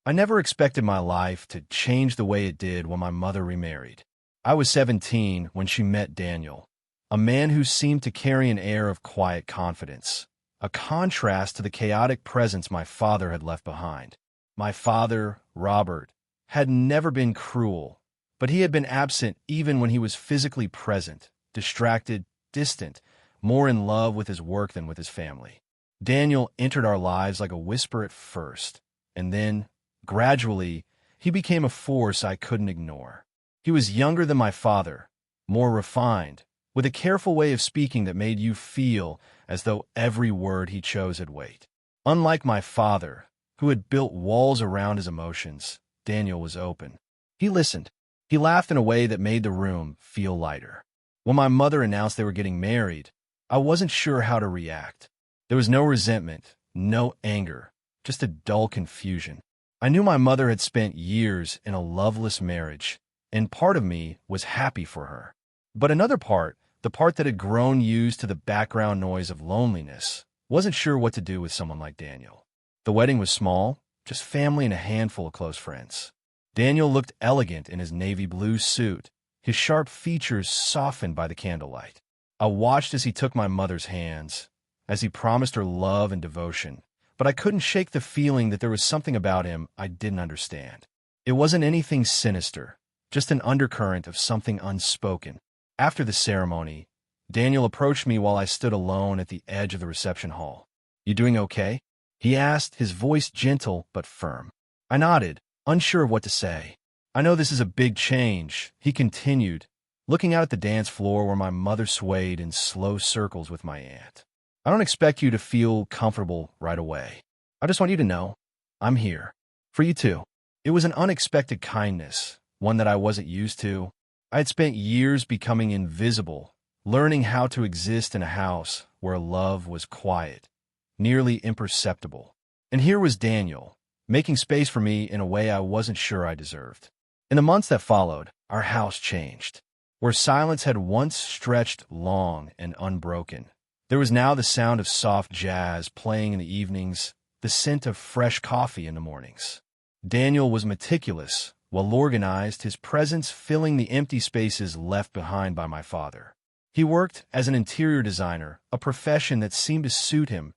I never expected my life to change the way it did when my mother remarried. I was 17 when she met Daniel, a man who seemed to carry an air of quiet confidence, a contrast to the chaotic presence my father had left behind. My father, Robert, had never been cruel, but he had been absent even when he was physically present, distracted, distant, more in love with his work than with his family. Daniel entered our lives like a whisper at first, and then, gradually, he became a force I couldn't ignore. He was younger than my father, more refined, with a careful way of speaking that made you feel as though every word he chose had weight. Unlike my father, who had built walls around his emotions, Daniel was open. He listened. He laughed in a way that made the room feel lighter. When my mother announced they were getting married, I wasn't sure how to react. There was no resentment, no anger, just a dull confusion. I knew my mother had spent years in a loveless marriage, and part of me was happy for her. But another part, the part that had grown used to the background noise of loneliness, wasn't sure what to do with someone like Daniel. The wedding was small, just family and a handful of close friends. Daniel looked elegant in his navy blue suit, his sharp features softened by the candlelight. I watched as he took my mother's hands, as he promised her love and devotion, but I couldn't shake the feeling that there was something about him I didn't understand. It wasn't anything sinister, just an undercurrent of something unspoken. After the ceremony, Daniel approached me while I stood alone at the edge of the reception hall. "You doing okay?" he asked, his voice gentle but firm. I nodded, unsure of what to say. "I know this is a big change," he continued, looking out at the dance floor where my mother swayed in slow circles with my aunt. "I don't expect you to feel comfortable right away. I just want you to know I'm here. For you too." It was an unexpected kindness, one that I wasn't used to. I had spent years becoming invisible, learning how to exist in a house where love was quiet, nearly imperceptible. And here was Daniel, making space for me in a way I wasn't sure I deserved. In the months that followed, our house changed. Where silence had once stretched long and unbroken, there was now the sound of soft jazz playing in the evenings, the scent of fresh coffee in the mornings. Daniel was meticulous, well-organized, his presence filling the empty spaces left behind by my father. He worked as an interior designer, a profession that seemed to suit him.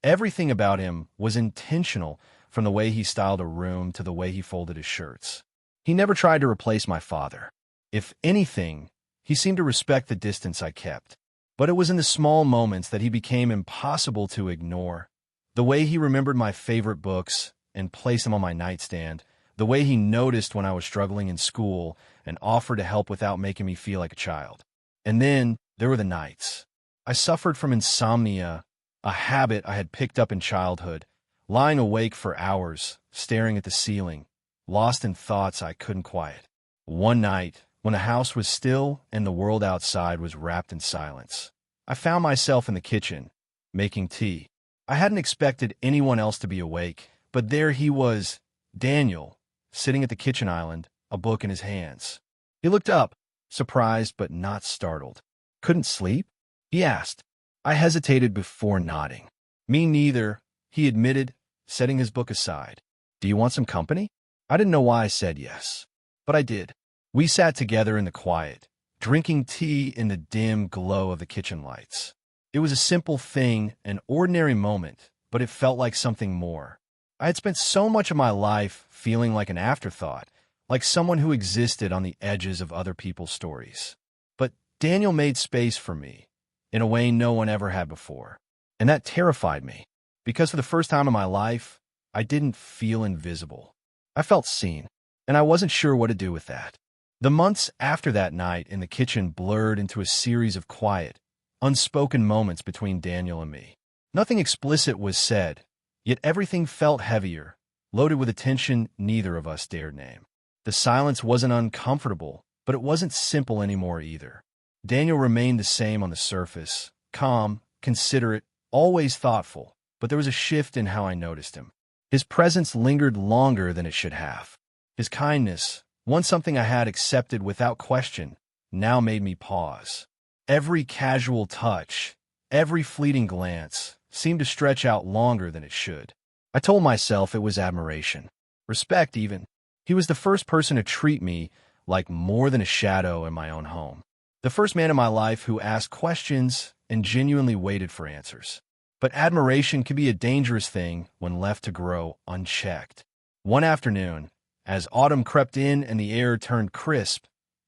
Everything about him was intentional, from the way he styled a room to the way he folded his shirts. He never tried to replace my father. If anything, he seemed to respect the distance I kept. But it was in the small moments that he became impossible to ignore. The way he remembered my favorite books and placed them on my nightstand, the way he noticed when I was struggling in school and offered to help without making me feel like a child. And then there were the nights. I suffered from insomnia, a habit I had picked up in childhood, lying awake for hours, staring at the ceiling, lost in thoughts I couldn't quiet. One night, when the house was still and the world outside was wrapped in silence, I found myself in the kitchen, making tea. I hadn't expected anyone else to be awake, but there he was, Daniel, sitting at the kitchen island, a book in his hands. He looked up, surprised but not startled. "Couldn't sleep?" he asked. I hesitated before nodding. "Me neither," he admitted, setting his book aside. "Do you want some company?" I didn't know why I said yes, but I did. We sat together in the quiet, drinking tea in the dim glow of the kitchen lights. It was a simple thing, an ordinary moment, but it felt like something more. I had spent so much of my life feeling like an afterthought, like someone who existed on the edges of other people's stories. But Daniel made space for me, in a way no one ever had before. And that terrified me, because for the first time in my life, I didn't feel invisible. I felt seen, and I wasn't sure what to do with that. The months after that night in the kitchen blurred into a series of quiet, unspoken moments between Daniel and me. Nothing explicit was said, yet everything felt heavier, loaded with a tension neither of us dared name. The silence wasn't uncomfortable, but it wasn't simple anymore either. Daniel remained the same on the surface, calm, considerate, always thoughtful, but there was a shift in how I noticed him. His presence lingered longer than it should have. His kindness, once something I had accepted without question, now made me pause. Every casual touch, every fleeting glance, seemed to stretch out longer than it should. I told myself it was admiration. respect even. He was the first person to treat me like more than a shadow in my own home. The first man in my life who asked questions and genuinely waited for answers. But admiration can be a dangerous thing when left to grow unchecked. One afternoon, as autumn crept in and the air turned crisp,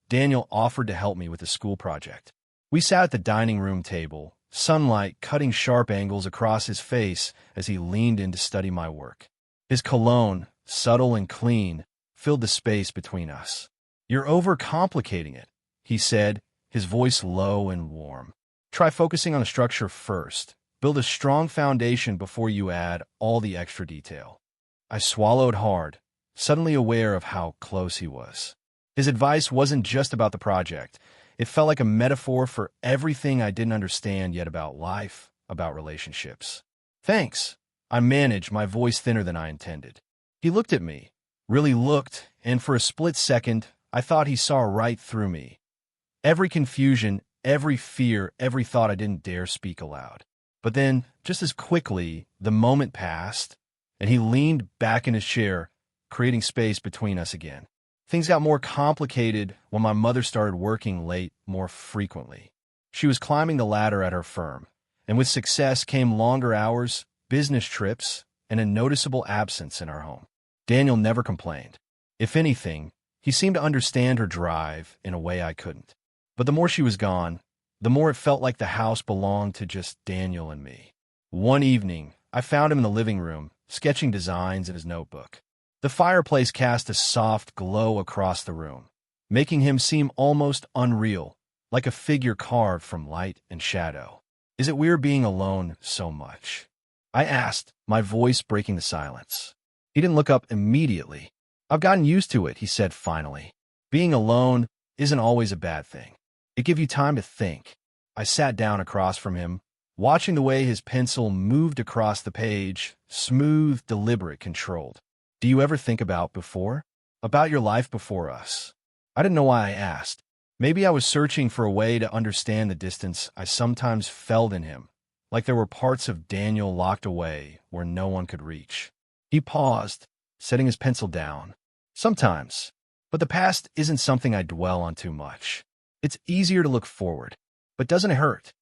Daniel offered to help me with a school project. We sat at the dining room table, sunlight cutting sharp angles across his face as he leaned in to study my work. His cologne, subtle and clean, filled the space between us. "You're overcomplicating it," he said, his voice low and warm. "Try focusing on the structure first. Build a strong foundation before you add all the extra detail." I swallowed hard, suddenly aware of how close he was. His advice wasn't just about the project. It felt like a metaphor for everything I didn't understand yet about life, about relationships. "Thanks," I managed, my voice thinner than I intended. He looked at me, really looked, and for a split second, I thought he saw right through me. Every confusion, every fear, every thought I didn't dare speak aloud. But then, just as quickly, the moment passed, and he leaned back in his chair, creating space between us again. Things got more complicated when my mother started working late more frequently. She was climbing the ladder at her firm, and with success came longer hours, business trips, and a noticeable absence in our home. Daniel never complained. If anything, he seemed to understand her drive in a way I couldn't. But the more she was gone, the more it felt like the house belonged to just Daniel and me. One evening, I found him in the living room, sketching designs in his notebook. The fireplace cast a soft glow across the room, making him seem almost unreal, like a figure carved from light and shadow. "Is it weird being alone so much?" I asked, my voice breaking the silence. He didn't look up immediately. "I've gotten used to it," he said finally. "Being alone isn't always a bad thing. It gives you time to think." I sat down across from him, watching the way his pencil moved across the page, smooth, deliberate, controlled. "Do you ever think about your life before us?" I didn't know why I asked. Maybe I was searching for a way to understand the distance I sometimes felt in him, like there were parts of Daniel locked away where no one could reach. He paused, setting his pencil down. "Sometimes, but the past isn't something I dwell on too much. It's easier to look forward. But doesn't it hurt?"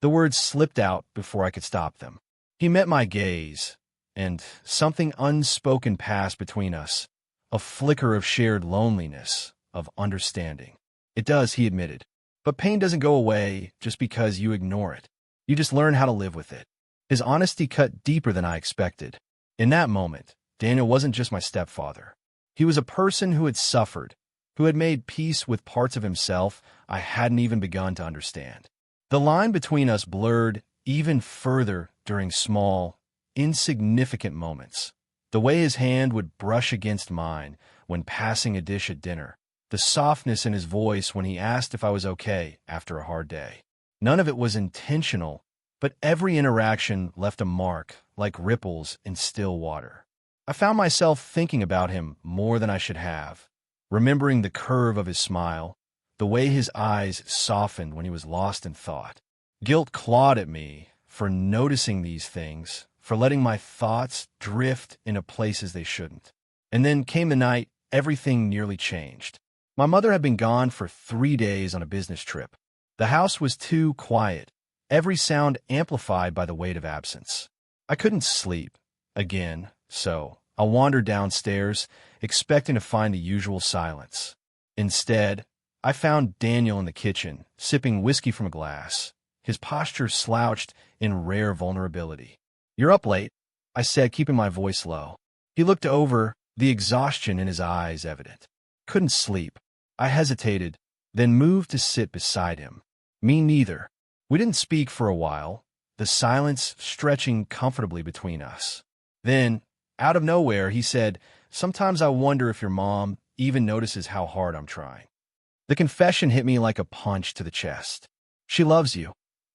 The words slipped out before I could stop them. He met my gaze, and something unspoken passed between us, a flicker of shared loneliness, of understanding. "It does," he admitted. "But pain doesn't go away just because you ignore it. You just learn how to live with it." His honesty cut deeper than I expected. In that moment, Daniel wasn't just my stepfather. He was a person who had suffered, who had made peace with parts of himself I hadn't even begun to understand. The line between us blurred even further during small, insignificant moments. The way his hand would brush against mine when passing a dish at dinner. The softness in his voice when he asked if I was okay after a hard day. None of it was intentional, but every interaction left a mark like ripples in still water. I found myself thinking about him more than I should have, remembering the curve of his smile, the way his eyes softened when he was lost in thought. Guilt clawed at me for noticing these things, for letting my thoughts drift into places they shouldn't. And then came the night everything nearly changed. My mother had been gone for 3 days on a business trip. The house was too quiet, every sound amplified by the weight of absence. I couldn't sleep, again, so I wandered downstairs, expecting to find the usual silence. Instead, I found Daniel in the kitchen, sipping whiskey from a glass, his posture slouched in rare vulnerability. "You're up late," I said, keeping my voice low. He looked over, the exhaustion in his eyes evident. "Couldn't sleep." I hesitated, then moved to sit beside him. "Me neither." We didn't speak for a while, the silence stretching comfortably between us. Then, out of nowhere, he said, "Sometimes I wonder if your mom even notices how hard I'm trying." The confession hit me like a punch to the chest. "She loves you,"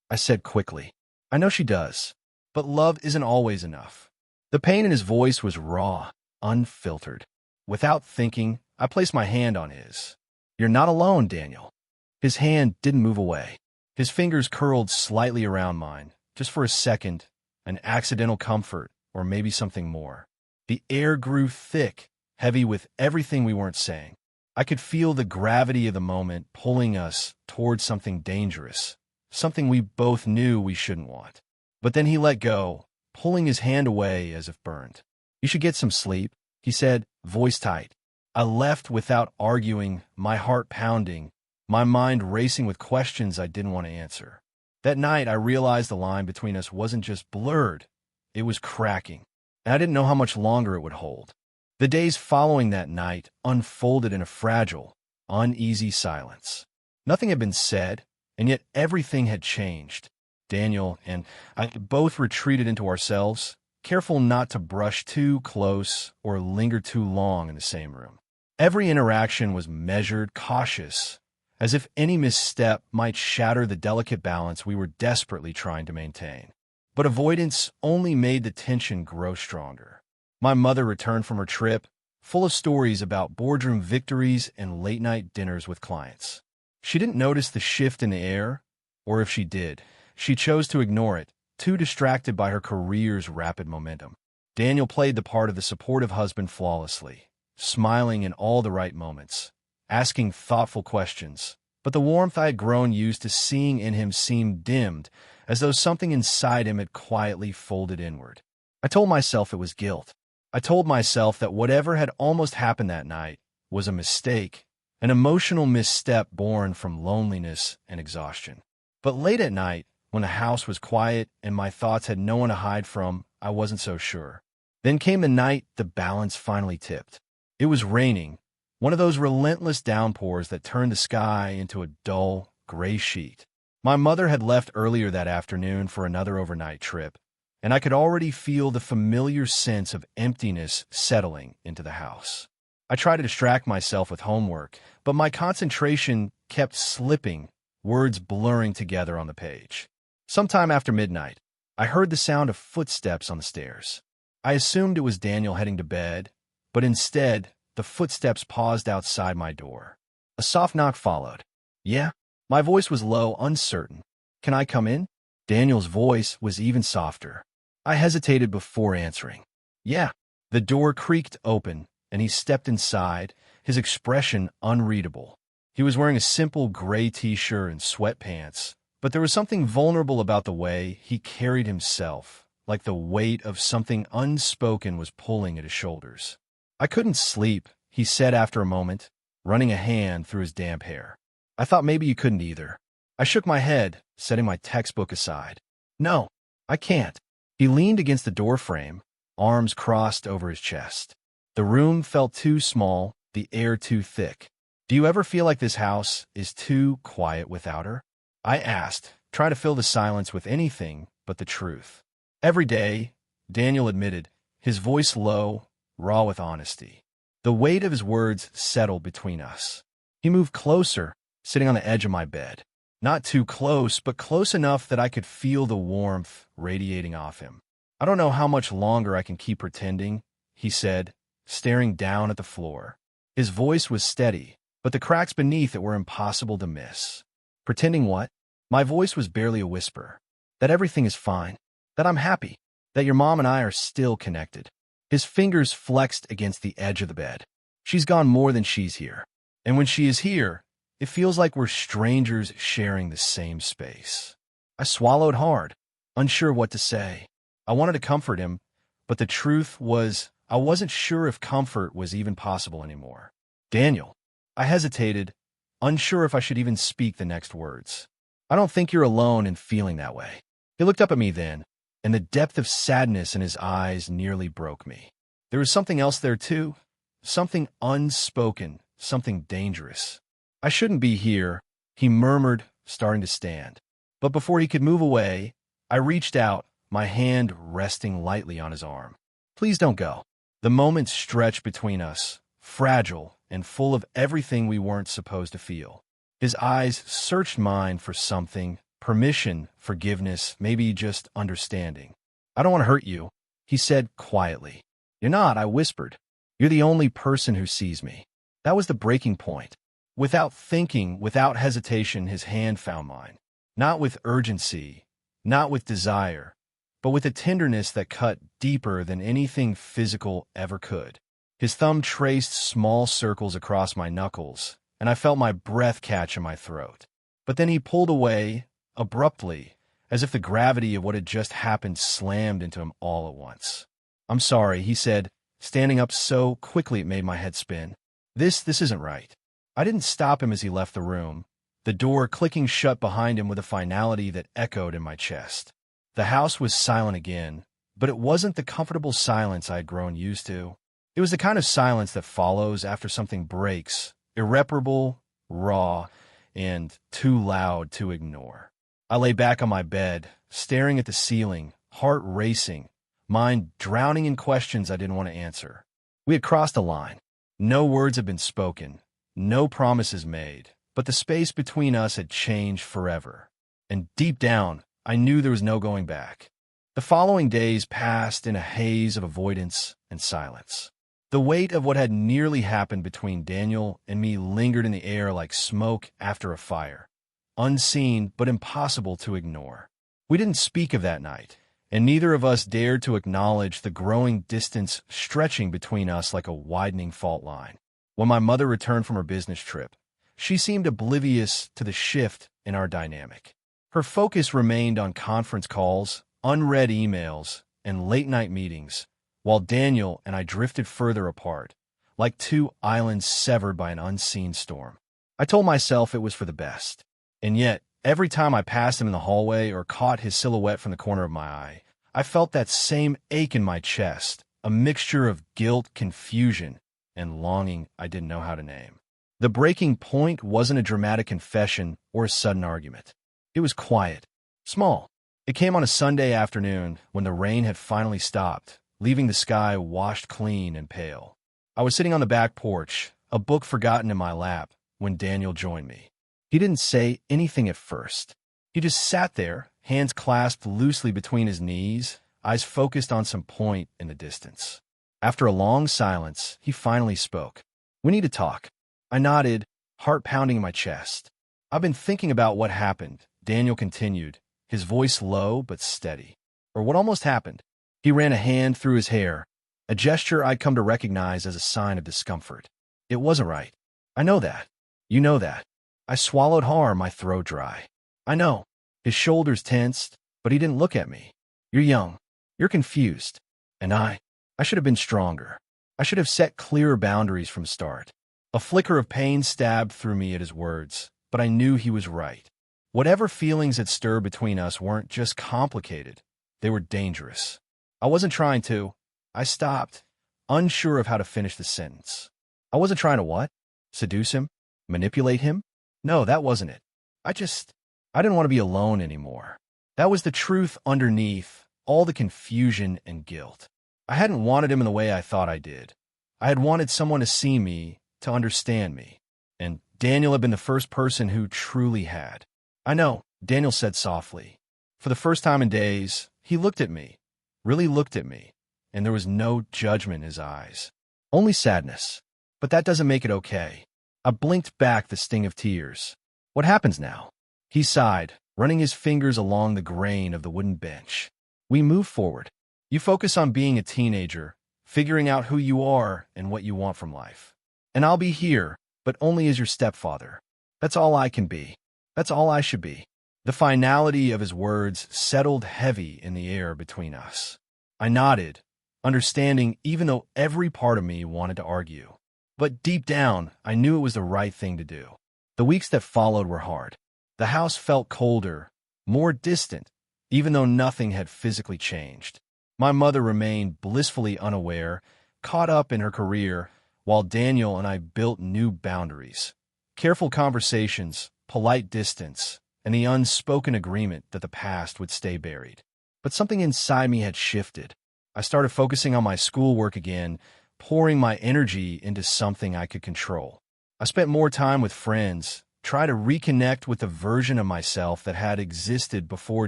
I said quickly. "I know she does, but love isn't always enough." The pain in his voice was raw, unfiltered. Without thinking, I placed my hand on his. "You're not alone, Daniel." His hand didn't move away. His fingers curled slightly around mine, just for a second, an accidental comfort, or maybe something more. The air grew thick, heavy with everything we weren't saying. I could feel the gravity of the moment pulling us towards something dangerous, something we both knew we shouldn't want. But then he let go, pulling his hand away as if burned. "You should get some sleep," he said, voice tight. I left without arguing, my heart pounding, my mind racing with questions I didn't want to answer. That night, I realized the line between us wasn't just blurred, it was cracking, and I didn't know how much longer it would hold. The days following that night unfolded in a fragile, uneasy silence. Nothing had been said, and yet everything had changed. Daniel and I both retreated into ourselves, careful not to brush too close or linger too long in the same room. Every interaction was measured, cautious, as if any misstep might shatter the delicate balance we were desperately trying to maintain. But avoidance only made the tension grow stronger. My mother returned from her trip, full of stories about boardroom victories and late-night dinners with clients. She didn't notice the shift in the air, or if she did, she chose to ignore it, too distracted by her career's rapid momentum. Daniel played the part of the supportive husband flawlessly, smiling in all the right moments, asking thoughtful questions, but the warmth I had grown used to seeing in him seemed dimmed, as though something inside him had quietly folded inward. I told myself it was guilt. I told myself that whatever had almost happened that night was a mistake, an emotional misstep born from loneliness and exhaustion. But late at night, when the house was quiet and my thoughts had no one to hide from, I wasn't so sure. Then came the night the balance finally tipped. It was raining, one of those relentless downpours that turned the sky into a dull, gray sheet. My mother had left earlier that afternoon for another overnight trip, and I could already feel the familiar sense of emptiness settling into the house. I tried to distract myself with homework, but my concentration kept slipping, words blurring together on the page. Sometime after midnight, I heard the sound of footsteps on the stairs. I assumed it was Daniel heading to bed, but instead, the footsteps paused outside my door. A soft knock followed. "Yeah?" My voice was low, uncertain. "Can I come in?" Daniel's voice was even softer. I hesitated before answering. "Yeah." The door creaked open, and he stepped inside, his expression unreadable. He was wearing a simple gray t-shirt and sweatpants, but there was something vulnerable about the way he carried himself, like the weight of something unspoken was pulling at his shoulders. "I couldn't sleep," he said after a moment, running a hand through his damp hair. "I thought maybe you couldn't either." I shook my head, setting my textbook aside. "No, I can't." He leaned against the doorframe, arms crossed over his chest. The room felt too small, the air too thick. "Do you ever feel like this house is too quiet without her?" I asked, trying to fill the silence with anything but the truth. "Every day," Daniel admitted, his voice low, raw with honesty. The weight of his words settled between us. He moved closer, sitting on the edge of my bed. Not too close, but close enough that I could feel the warmth radiating off him. "I don't know how much longer I can keep pretending," he said, staring down at the floor. His voice was steady, but the cracks beneath it were impossible to miss. "Pretending what?" My voice was barely a whisper. "That everything is fine, that I'm happy, that your mom and I are still connected." His fingers flexed against the edge of the bed. "She's gone more than she's here. And when she is here, it feels like we're strangers sharing the same space." I swallowed hard, unsure what to say. I wanted to comfort him, but the truth was I wasn't sure if comfort was even possible anymore. "Daniel." I hesitated, unsure if I should even speak the next words. "I don't think you're alone in feeling that way." He looked up at me then, and the depth of sadness in his eyes nearly broke me. There was something else there too, something unspoken, something dangerous. "I shouldn't be here," he murmured, starting to stand. But before he could move away, I reached out, my hand resting lightly on his arm. "Please don't go." The moment stretched between us, fragile and full of everything we weren't supposed to feel. His eyes searched mine for something, permission, forgiveness, maybe just understanding. "I don't want to hurt you," he said quietly. "You're not," I whispered. "You're the only person who sees me." That was the breaking point. Without thinking, without hesitation, his hand found mine. Not with urgency, not with desire, but with a tenderness that cut deeper than anything physical ever could. His thumb traced small circles across my knuckles, and I felt my breath catch in my throat. But then he pulled away, abruptly, as if the gravity of what had just happened slammed into him all at once. "I'm sorry," he said, standing up so quickly it made my head spin. This isn't right." I didn't stop him as he left the room, the door clicking shut behind him with a finality that echoed in my chest. The house was silent again, but it wasn't the comfortable silence I had grown used to. It was the kind of silence that follows after something breaks, irreparable, raw, and too loud to ignore. I lay back on my bed, staring at the ceiling, heart racing, mind drowning in questions I didn't want to answer. We had crossed a line. No words had been spoken, no promises made, but the space between us had changed forever. And deep down, I knew there was no going back. The following days passed in a haze of avoidance and silence. The weight of what had nearly happened between Daniel and me lingered in the air like smoke after a fire, unseen but impossible to ignore. We didn't speak of that night, and neither of us dared to acknowledge the growing distance stretching between us like a widening fault line. When my mother returned from her business trip, she seemed oblivious to the shift in our dynamic. Her focus remained on conference calls, unread emails, and late-night meetings, while Daniel and I drifted further apart, like two islands severed by an unseen storm. I told myself it was for the best, and yet, every time I passed him in the hallway or caught his silhouette from the corner of my eye, I felt that same ache in my chest, a mixture of guilt, confusion, and longing I didn't know how to name. The breaking point wasn't a dramatic confession or a sudden argument. It was quiet, small. It came on a Sunday afternoon when the rain had finally stopped, leaving the sky washed clean and pale. I was sitting on the back porch, a book forgotten in my lap, when Daniel joined me. He didn't say anything at first. He just sat there, hands clasped loosely between his knees, eyes focused on some point in the distance. After a long silence, he finally spoke. "We need to talk." I nodded, heart pounding in my chest. "I've been thinking about what happened," Daniel continued, his voice low but steady. "Or what almost happened." He ran a hand through his hair, a gesture I'd come to recognize as a sign of discomfort. "It wasn't right. I know that. You know that." I swallowed hard, my throat dry. "I know." His shoulders tensed, but he didn't look at me. "You're young. You're confused. And I should have been stronger. I should have set clearer boundaries from start." A flicker of pain stabbed through me at his words, but I knew he was right. Whatever feelings had stirred between us weren't just complicated. They were dangerous. I wasn't trying to. I stopped, unsure of how to finish the sentence. I wasn't trying to what? Seduce him? Manipulate him? No, that wasn't it. I didn't want to be alone anymore. That was the truth underneath all the confusion and guilt. I hadn't wanted him in the way I thought I did. I had wanted someone to see me, to understand me. And Daniel had been the first person who truly had. "I know," Daniel said softly. For the first time in days, he looked at me, really looked at me, and there was no judgment in his eyes. Only sadness. But that doesn't make it okay. I blinked back the sting of tears. "What happens now?" He sighed, running his fingers along the grain of the wooden bench. "We move forward. You focus on being a teenager, figuring out who you are and what you want from life. And I'll be here, but only as your stepfather. That's all I can be. That's all I should be." The finality of his words settled heavy in the air between us. I nodded, understanding even though every part of me wanted to argue. But deep down, I knew it was the right thing to do. The weeks that followed were hard. The house felt colder, more distant, even though nothing had physically changed. My mother remained blissfully unaware, caught up in her career, while Daniel and I built new boundaries. Careful conversations, polite distance, and the unspoken agreement that the past would stay buried. But something inside me had shifted. I started focusing on my schoolwork again, pouring my energy into something I could control. I spent more time with friends, tried to reconnect with the version of myself that had existed before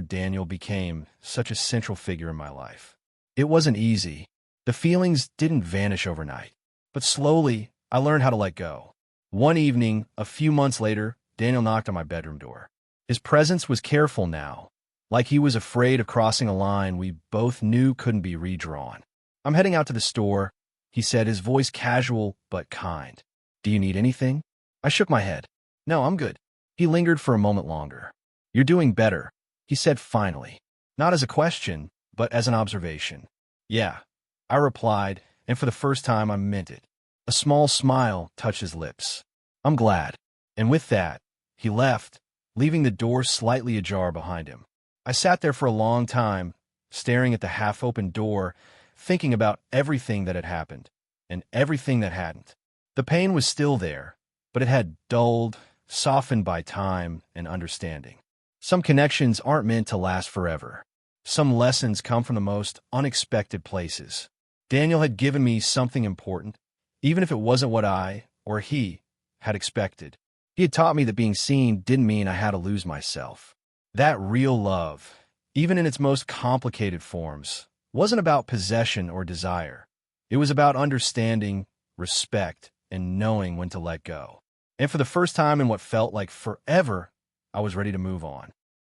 Daniel became such a central figure in my life. It wasn't easy. The feelings didn't vanish overnight. But slowly, I learned how to let go. One evening, a few months later, Daniel knocked on my bedroom door. His presence was careful now, like he was afraid of crossing a line we both knew couldn't be redrawn. "I'm heading out to the store," he said, his voice casual but kind. Do you need anything? I shook my head. No, I'm good. He lingered for a moment longer. You're doing better, he said finally. Not as a question, but as an observation. Yeah, I replied, and for the first time I meant it. A small smile touched his lips. I'm glad. And with that, he left, leaving the door slightly ajar behind him. I sat there for a long time, staring at the half-open door, thinking about everything that had happened, and everything that hadn't. The pain was still there, but it had dulled, softened by time and understanding. Some connections aren't meant to last forever. Some lessons come from the most unexpected places. Daniel had given me something important, even if it wasn't what I, or he, had expected. He had taught me that being seen didn't mean I had to lose myself. That real love, even in its most complicated forms, wasn't about possession or desire. It was about understanding, respect, and knowing when to let go. And for the first time in what felt like forever, I was ready to move on.